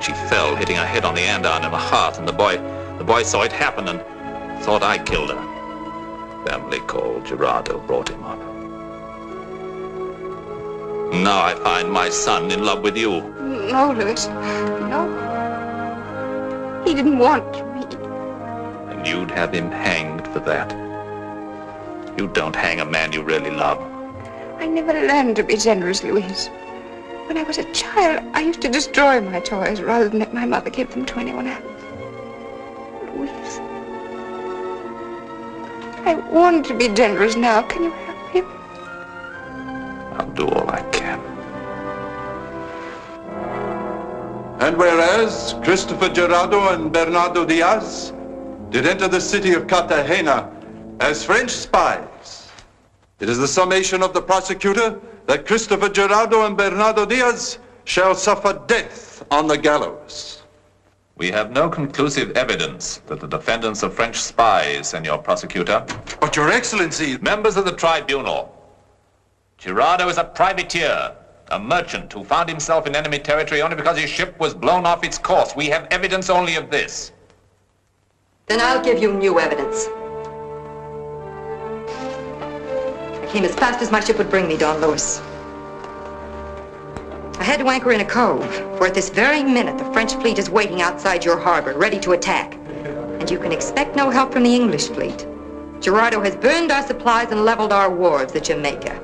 She fell, hitting her head on the andiron in the hearth, and the boy saw it happen and thought I killed her. Family called, Gerardo brought him up. Now I find my son in love with you. No, Louis. No. He didn't want me. And you'd have him hanged for that. You don't hang a man you really love. I never learned to be generous, Louise. When I was a child, I used to destroy my toys rather than let my mother give them to anyone else. Louise, I want to be generous now. Can you help me? I'll do all I can. And whereas Christopher Gerardo and Bernardo Diaz did enter the city of Cartagena as French spies, it is the summation of the prosecutor that Christopher Gerardo and Bernardo Diaz shall suffer death on the gallows. We have no conclusive evidence that the defendants are French spies, Senor Prosecutor. But Your Excellency... Members of the tribunal, Gerardo is a privateer, a merchant who found himself in enemy territory only because his ship was blown off its course. We have evidence only of this. Then I'll give you new evidence. I came as fast as my ship would bring me, Don Luis. I had to anchor in a cove, where at this very minute the French fleet is waiting outside your harbor, ready to attack. And you can expect no help from the English fleet. Gerardo has burned our supplies and leveled our wharves at Jamaica.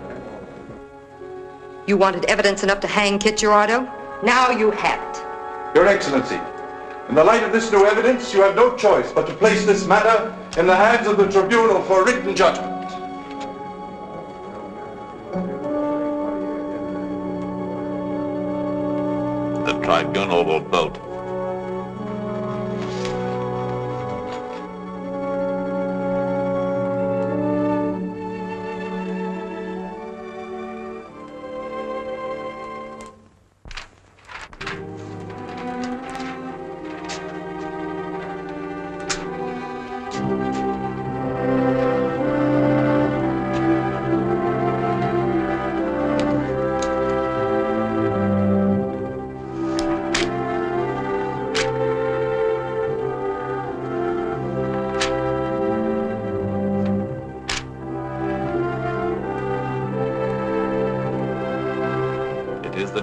You wanted evidence enough to hang Kit Gerardo? Now you have it. Your Excellency, in the light of this new evidence, you have no choice but to place this matter in the hands of the tribunal for written judgment. The tribunal will vote.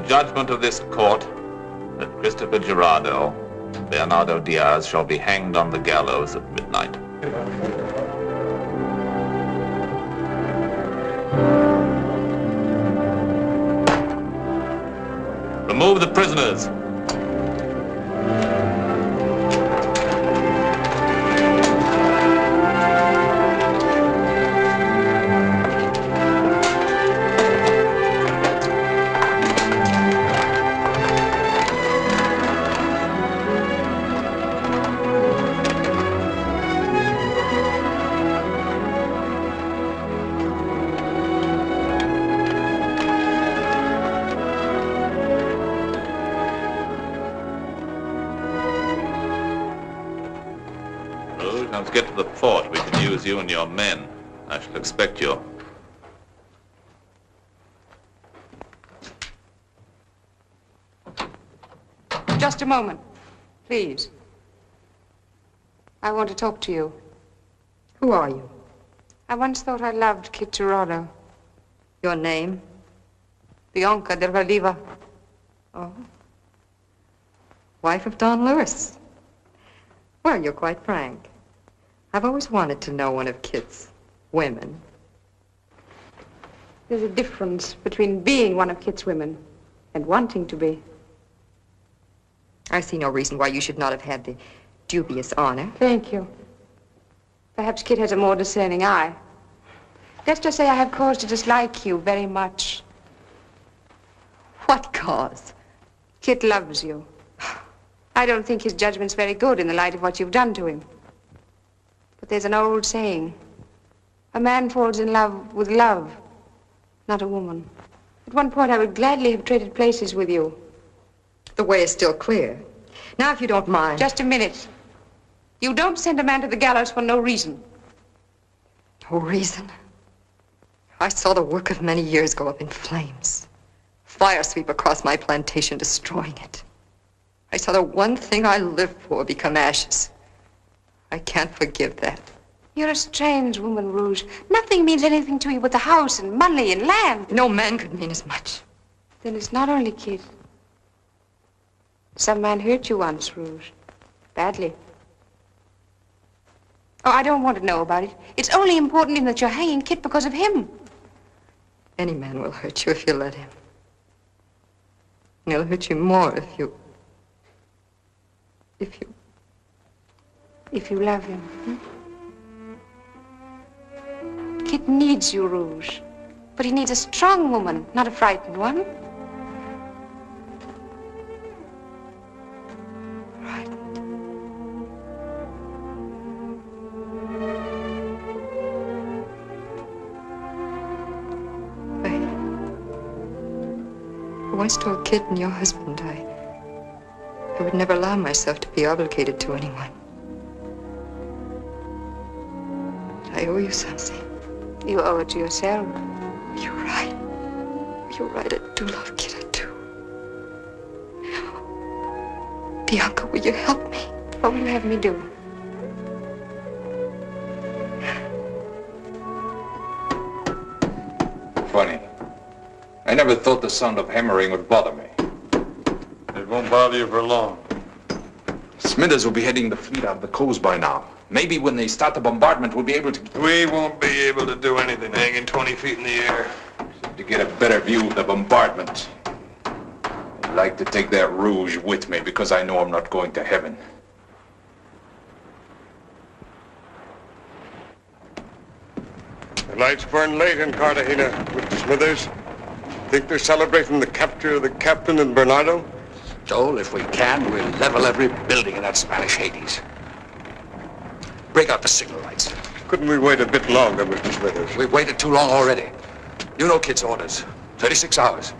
Judgment of this court that Christopher Gerardo and Bernardo Diaz shall be hanged on the gallows at midnight. Remove the prisoners. Let's get to the fort. We can use you and your men. I shall expect you. Just a moment, please. I want to talk to you. Who are you? I once thought I loved Kit Gerardo. Your name? Bianca del Valiva. Oh. Wife of Don Luis. Well, you're quite frank. I've always wanted to know one of Kit's women. There's a difference between being one of Kit's women and wanting to be. I see no reason why you should not have had the dubious honor. Thank you. Perhaps Kit has a more discerning eye. Let's just say I have cause to dislike you very much. What cause? Kit loves you. I don't think his judgment's very good in the light of what you've done to him. But there's an old saying. A man falls in love with love, not a woman. At one point, I would gladly have traded places with you. The way is still clear. Now, if you don't mind... Just a minute. You don't send a man to the gallows for no reason. No reason? I saw the work of many years go up in flames. Fire sweep across my plantation, destroying it. I saw the one thing I lived for become ashes. I can't forgive that. You're a strange woman, Rouge. Nothing means anything to you but the house and money and land. No man could mean as much. Then it's not only Kit. Some man hurt you once, Rouge. Badly. Oh, I don't want to know about it. It's only important in that you're hanging Kit because of him. Any man will hurt you if you let him. And he'll hurt you more if you love him. Kit needs you, Rouge. But he needs a strong woman, not a frightened one. I once told Kit and your husband I would never allow myself to be obligated to anyone. I owe you something. You owe it to yourself. You're right. You're right. I do love Kit. I do. Bianca, will you help me? What will you have me do? Funny. I never thought the sound of hammering would bother me. It won't bother you for long. Smithers will be heading the fleet out of the coast by now. Maybe when they start the bombardment, we'll be able to... We won't be able to do anything hanging 20 feet in the air. To get a better view of the bombardment. I'd like to take that Rouge with me because I know I'm not going to heaven. The lights burn late in Cartagena, Mr. Smithers. Think they're celebrating the capture of the captain and Bernardo? Joel, if we can, we'll level every building in that Spanish Hades. Break out the signal lights. Couldn't we wait a bit longer, Mr. Smithers? We've waited too long already. You know Kit's orders. 36 hours.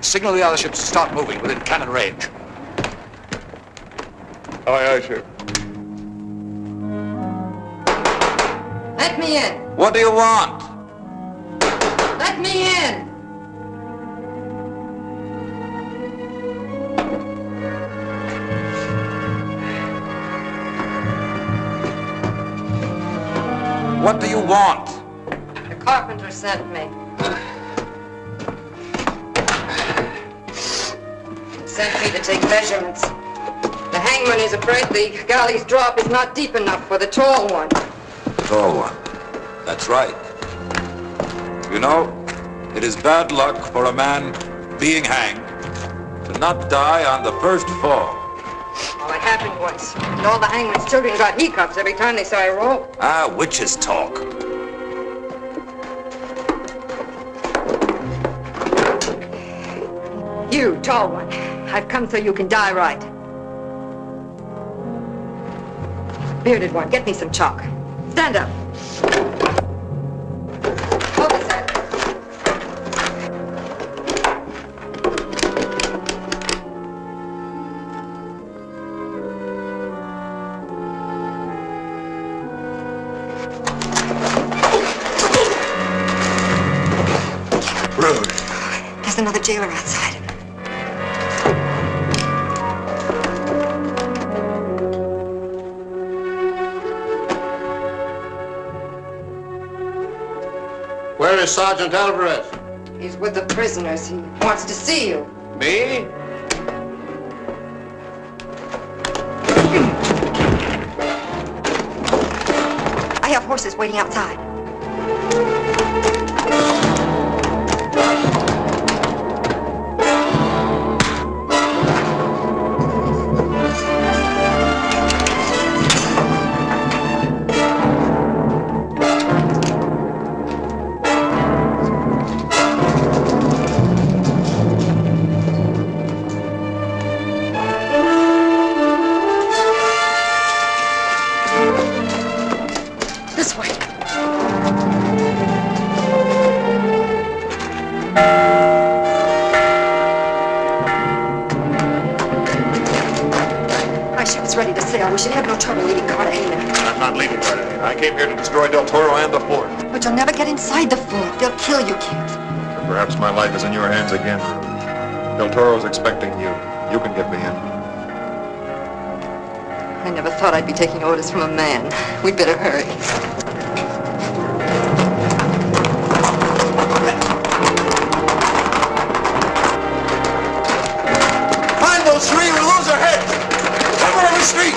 Signal the other ships to start moving within cannon range. Aye, aye, sir. Let me in. What do you want? Let me in. What do you want? The carpenter sent me. He sent me to take measurements. The hangman is afraid the galley's drop is not deep enough for the tall one. Tall one. That's right. You know, it is bad luck for a man being hanged to not die on the first fall. Oh, it happened once. And all the hangman's children got hiccups every time they saw a rope. Ah, witches talk. You, tall one. I've come so you can die right. Bearded one, get me some chalk. Stand up. Hold this hand. Rude. There's another jailer outside. Where is Sergeant Alvarez? He's with the prisoners. He wants to see you. Me? I have horses waiting outside. This way. My ship's ready to sail. We should have no trouble leaving Cartagena. I'm not leaving Cartagena. I came here to destroy Del Toro and the fort. But you'll never get inside the fort. They'll kill you, Kit. Perhaps my life is in your hands again, Rude. Del Toro's expecting you. You can get me in. I never thought I'd be taking orders from a man. We'd better hurry. Find those three, we'll lose our heads! Cover on the street!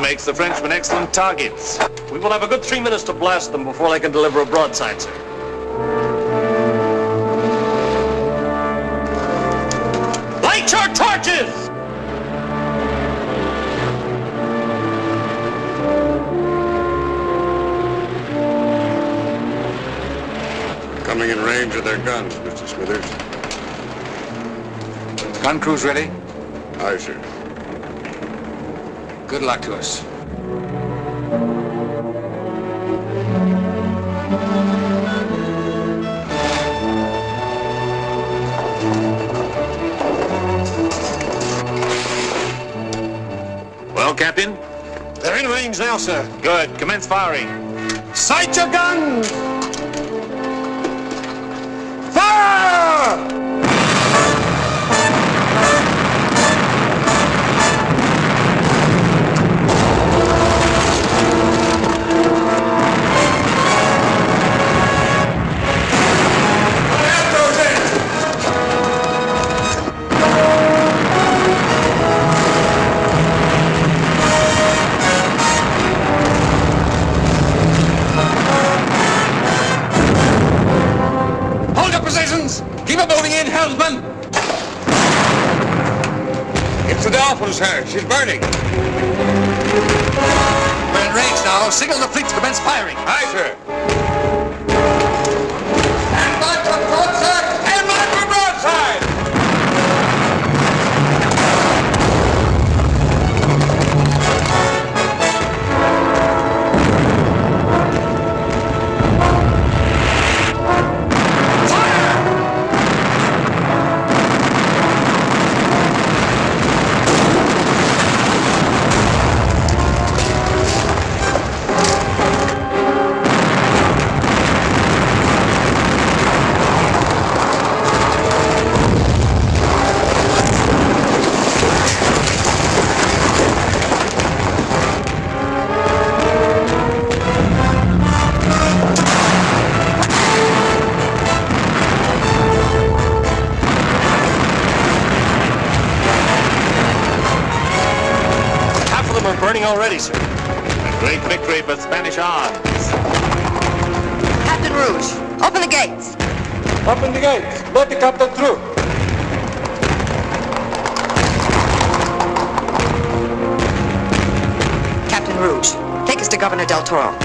Makes the Frenchmen excellent targets. We will have a good 3 minutes to blast them before they can deliver a broadside, sir. Light your torches! Coming in range of their guns, Mr. Smithers. Gun crews ready? Aye, sir. Good luck to us. Well, Captain? They're in range now, sir. Good. Commence firing. Sight your guns! Fire! Keep it moving in, helmsman! It's the Dolphin, sir. She's burning. We're in range now. Signal the fleet to commence firing. Aye, sir. And back for broadside! And back for broadside! Burning already, sir. A great victory for Spanish arms. Captain Rouge, open the gates. Open the gates. Let the captain through. Captain Rouge, take us to Governor Del Toro.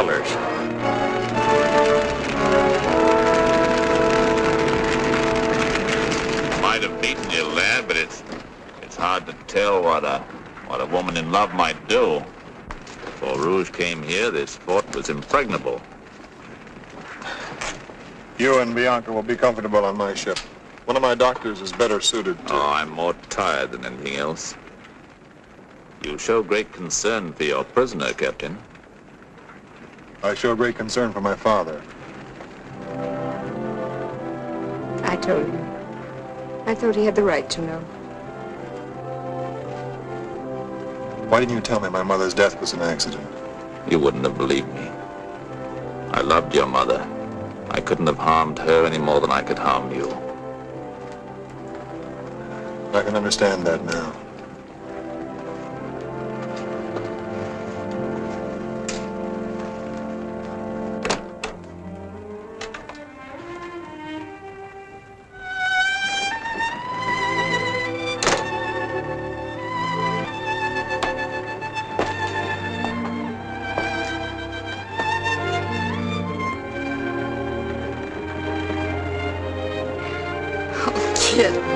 colors. Might have beaten you, lad, but it's hard to tell what a woman in love might do. Before Rouge came here, this fort was impregnable. You and Bianca will be comfortable on my ship. One of my doctors is better suited to... Oh, I'm more tired than anything else. You show great concern for your prisoner, Captain. I show great concern for my father. I told you. I thought he had the right to know. Why didn't you tell me my mother's death was an accident? You wouldn't have believed me. I loved your mother. I couldn't have harmed her any more than I could harm you. I can understand that now. Kid.